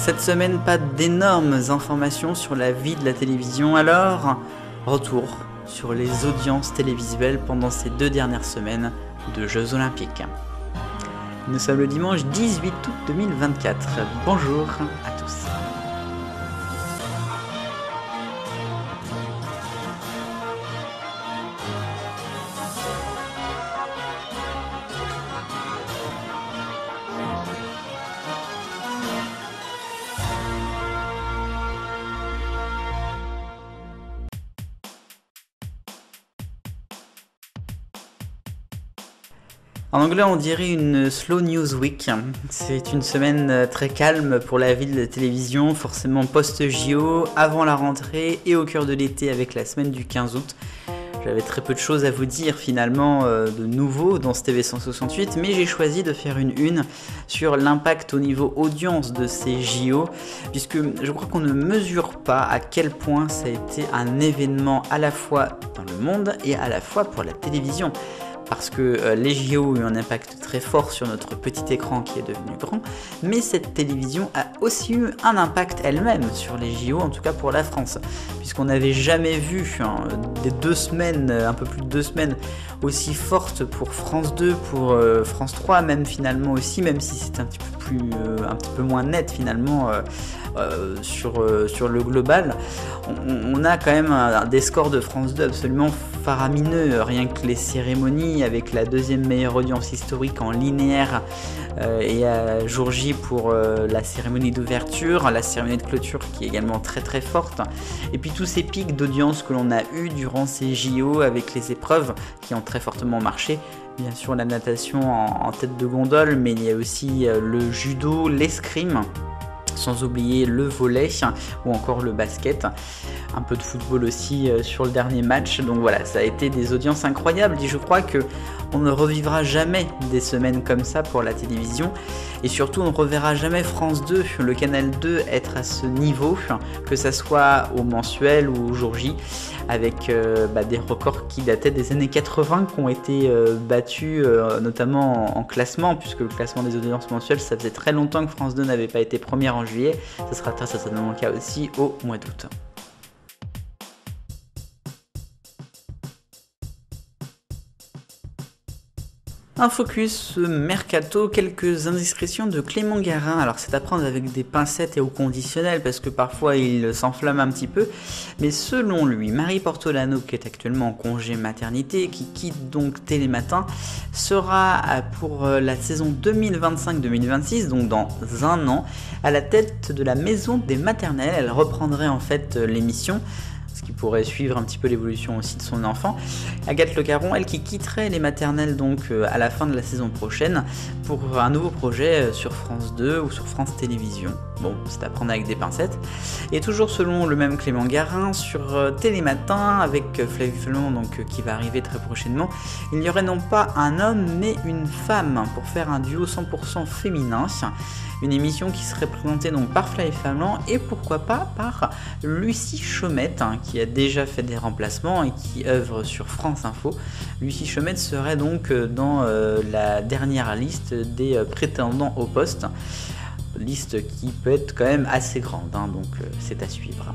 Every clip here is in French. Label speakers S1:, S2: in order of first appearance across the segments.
S1: Cette semaine, pas d'énormes informations sur la vie de la télévision, alors retour sur les audiences télévisuelles pendant ces 2 dernières semaines de Jeux Olympiques. Nous sommes le dimanche 18 août 2024. Bonjour à tous. En anglais, on dirait une slow news week. C'est une semaine très calme pour la vie de la télévision, forcément post-JO, avant la rentrée et au cœur de l'été avec la semaine du 15 août. J'avais très peu de choses à vous dire finalement de nouveau dans ce TV 168, mais j'ai choisi de faire une sur l'impact au niveau audience de ces JO, puisque je crois qu'on ne mesure pas à quel point ça a été un événement à la fois dans le monde et à la fois pour la télévision. Parce que les JO ont eu un impact très fort sur notre petit écran qui est devenu grand, mais cette télévision a aussi eu un impact elle-même sur les JO, en tout cas pour la France, puisqu'on n'avait jamais vu des 2 semaines, un peu plus de 2 semaines aussi fortes pour France 2, pour France 3 même finalement aussi, même si c'est un petit peu moins net finalement sur le global. On a quand même des scores de France 2 absolument faramineux, rien que les cérémonies avec la 2e meilleure audience historique en linéaire et à jour J pour la cérémonie d'ouverture, la cérémonie de clôture qui est également très très forte, et puis tous ces pics d'audience que l'on a eu durant ces JO avec les épreuves qui ont très fortement marché. Bien sûr la natation en tête de gondole, mais il y a aussi le judo, l'escrime, sans oublier le volley ou encore le basket, un peu de football aussi sur le dernier match. Donc voilà, ça a été des audiences incroyables et je crois que on ne revivra jamais des semaines comme ça pour la télévision, et surtout on ne reverra jamais France 2, le canal 2 être à ce niveau, que ça soit au mensuel ou au jour J, avec des records qui dataient des années 80 qui ont été battus notamment en classement, puisque le classement des audiences mensuelles, ça faisait très longtemps que France 2 n'avait pas été première en juillet. Ça sera très certainement le cas aussi au mois d'août. Un focus mercato, quelques indiscrétions de Clément Garin. Alors c'est à prendre avec des pincettes et au conditionnel parce que parfois il s'enflamme un petit peu, mais selon lui, Marie Portolano, qui est actuellement en congé maternité, qui quitte donc Télématin, sera pour la saison 2025-2026, donc dans un an, à la tête de la maison des maternelles. Elle reprendrait en fait l'émission, ce qui pourrait suivre un petit peu l'évolution aussi de son enfant. Agathe Le Caron, elle qui quitterait les maternelles donc à la fin de la saison prochaine pour un nouveau projet sur France 2 ou sur France Télévisions. Bon, c'est à prendre avec des pincettes. Et toujours selon le même Clément Garin, sur Télématin, avec Flavie Flamand donc, qui va arriver très prochainement, il n'y aurait non pas un homme mais une femme pour faire un duo 100% féminin. Une émission qui serait présentée donc par Flavie Flamand et pourquoi pas par Lucie Chaumette, qui a déjà fait des remplacements et qui œuvre sur France Info. Lucie Chaumette serait donc dans la dernière liste des prétendants au poste. Liste qui peut être quand même assez grande, donc c'est à suivre.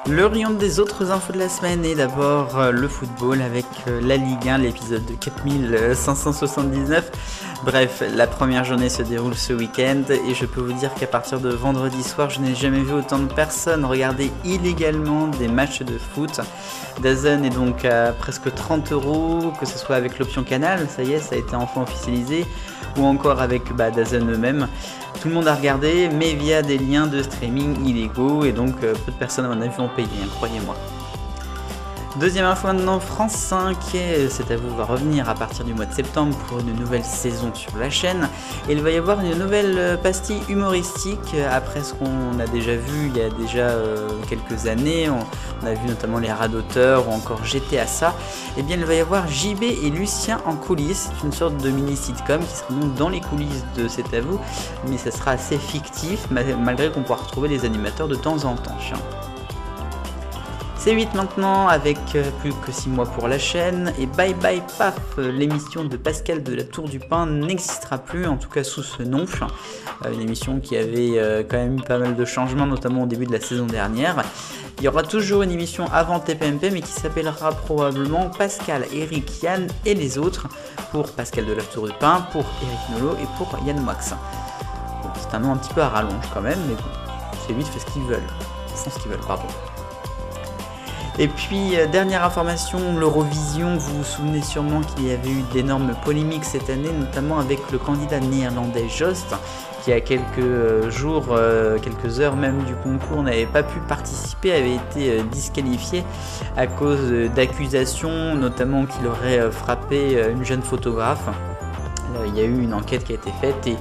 S1: Le rayon des autres infos de la semaine est d'abord le football avec la Ligue 1, l'épisode de 4579. Bref, la première journée se déroule ce week-end et je peux vous dire qu'à partir de vendredi soir, je n'ai jamais vu autant de personnes regarder illégalement des matchs de foot. DAZN est donc à presque 30 €, que ce soit avec l'option Canal, ça y est, ça a été enfin officialisé, ou encore avec DAZN eux-mêmes. Tout le monde a regardé, mais via des liens de streaming illégaux, et donc peu de personnes à mon avis ont payé, croyez-moi. Deuxième info maintenant, France 5, c'est à vous, va revenir à partir du mois de septembre pour une nouvelle saison sur la chaîne. Et il va y avoir une nouvelle pastille humoristique après ce qu'on a déjà vu il y a déjà quelques années. On a vu notamment les Radoteurs ou encore J'étais à ça. Et bien il va y avoir JB et Lucien en coulisses. C'est une sorte de mini sitcom qui sera donc dans les coulisses de C'est à vous, mais ça sera assez fictif malgré qu'on pourra retrouver les animateurs de temps en temps. C8 maintenant avec plus que 6 mois pour la chaîne et bye bye paf, l'émission de Pascal de la Tour du Pain n'existera plus, en tout cas sous ce nom. Une émission qui avait quand même eu pas mal de changements, notamment au début de la saison dernière. Il y aura toujours une émission avant TPMP mais qui s'appellera probablement Pascal, Eric, Yann et les autres, pour Pascal de la Tour du Pain, pour Eric Nolot et pour Yann Moix. Bon, c'est un nom un petit peu à rallonge quand même, mais bon, C8 fait ce qu'ils veulent. Font ce qu'ils veulent, pardon. Et puis, dernière information, l'Eurovision, vous vous souvenez sûrement qu'il y avait eu d'énormes polémiques cette année, notamment avec le candidat néerlandais Jost, qui à quelques jours, quelques heures même du concours n'avait pas pu participer, avait été disqualifié à cause d'accusations, notamment qu'il aurait frappé une jeune photographe. Là, il y a eu une enquête qui a été faite et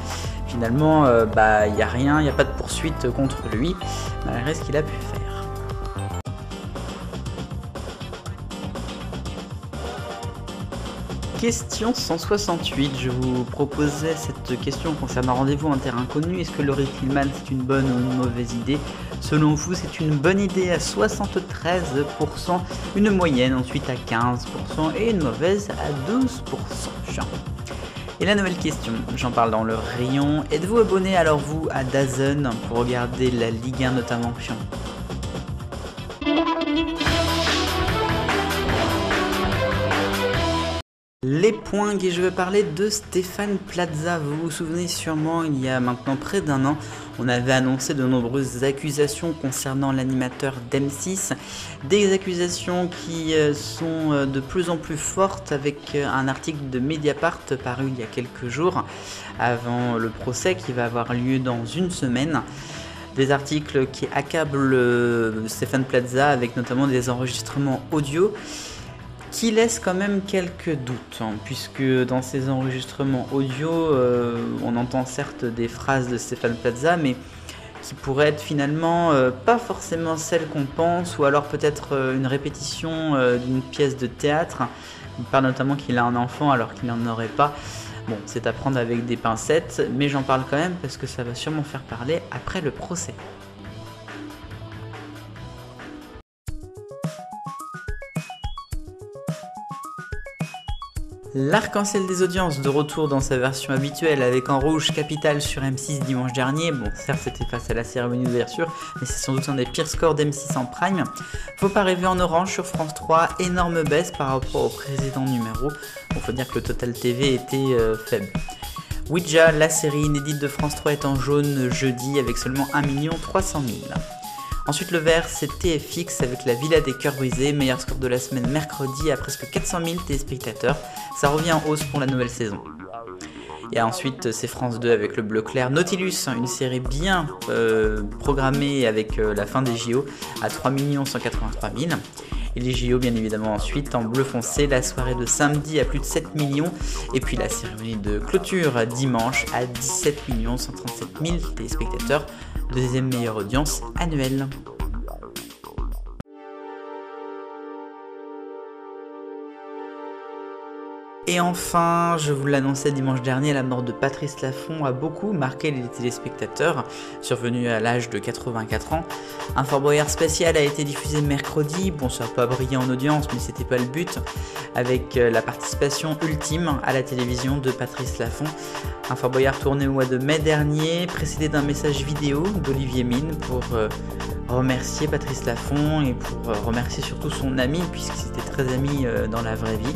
S1: finalement, il n'y a rien, il n'y a pas de poursuite contre lui, malgré ce qu'il a pu faire. Question 168, je vous proposais cette question concernant Rendez-vous en terre inconnue. Est-ce que Laurie Tillman c'est une bonne ou une mauvaise idée? Selon vous, c'est une bonne idée à 73%, une moyenne ensuite à 15% et une mauvaise à 12%. Et la nouvelle question, j'en parle dans le rayon. Êtes-vous abonné alors vous à DAZN pour regarder la Ligue 1 notamment? Les points, et je vais parler de Stéphane Plaza. Vous vous souvenez sûrement, il y a maintenant près d'un an, on avait annoncé de nombreuses accusations concernant l'animateur d'M6. Des accusations qui sont de plus en plus fortes avec un article de Mediapart paru il y a quelques jours avant le procès qui va avoir lieu dans une semaine. Des articles qui accablent Stéphane Plaza avec notamment des enregistrements audio qui laisse quand même quelques doutes, puisque dans ces enregistrements audio, on entend certes des phrases de Stéphane Plaza, mais qui pourraient être finalement pas forcément celles qu'on pense, ou alors peut-être une répétition d'une pièce de théâtre. Il parle notamment qu'il a un enfant alors qu'il n'en aurait pas. Bon, c'est à prendre avec des pincettes, mais j'en parle quand même parce que ça va sûrement faire parler après le procès. L'arc-en-ciel des audiences de retour dans sa version habituelle avec en rouge Capital sur M6 dimanche dernier. Bon, certes c'était face à la cérémonie d'ouverture, mais c'est sans doute un des pires scores d'M6 en prime. Faut pas rêver en orange sur France 3, énorme baisse par rapport au précédent numéro. Bon, faut dire que le Total TV était faible. Ouija, la série inédite de France 3 est en jaune jeudi avec seulement 1 300 000. Ensuite le vert c'est TFX avec la Villa des Cœurs Brisés, meilleur score de la semaine mercredi à presque 400 000 téléspectateurs, ça revient en hausse pour la nouvelle saison. Et ensuite c'est France 2 avec le bleu clair Nautilus, une série bien programmée avec la fin des JO à 3 183 000. Et les JO bien évidemment ensuite en bleu foncé, la soirée de samedi à plus de 7 millions et puis la cérémonie de clôture dimanche à 17 137 000 téléspectateurs, deuxième meilleure audience annuelle. Et enfin, je vous l'annonçais dimanche dernier, la mort de Patrice Laffont a beaucoup marqué les téléspectateurs, survenu à l'âge de 84 ans. Un Fort Boyard spécial a été diffusé mercredi, bon ça n'a pas brillé en audience mais c'était pas le but, avec la participation ultime à la télévision de Patrice Laffont. Un Fort Boyard tourné au mois de mai dernier, précédé d'un message vidéo d'Olivier Mine pour remercier Patrice Laffont et pour remercier surtout son ami, puisqu'ils étaient très amis dans la vraie vie.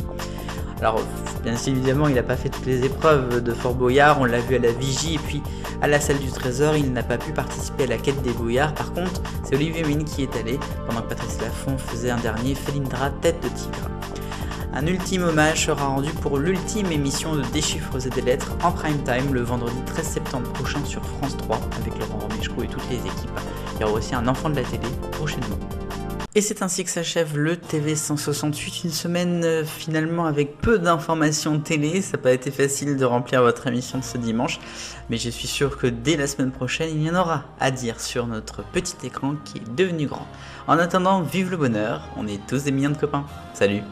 S1: Alors, bien évidemment, il n'a pas fait toutes les épreuves de Fort Boyard, on l'a vu à la Vigie et puis à la salle du Trésor, il n'a pas pu participer à la quête des Boyards. Par contre, c'est Olivier Mine qui est allé, pendant que Patrice Laffont faisait un dernier Felindra tête de tigre. Un ultime hommage sera rendu pour l'ultime émission de Déchiffreuse des lettres en prime time le vendredi 13 septembre prochain sur France 3 avec Laurent Romeshko et toutes les équipes. Il y aura aussi un enfant de la télé prochainement. Et c'est ainsi que s'achève le TV 168, une semaine finalement avec peu d'informations télé. Ça n'a pas été facile de remplir votre émission de ce dimanche, mais je suis sûr que dès la semaine prochaine, il y en aura à dire sur notre petit écran qui est devenu grand. En attendant, vive le bonheur, on est tous des millions de copains. Salut!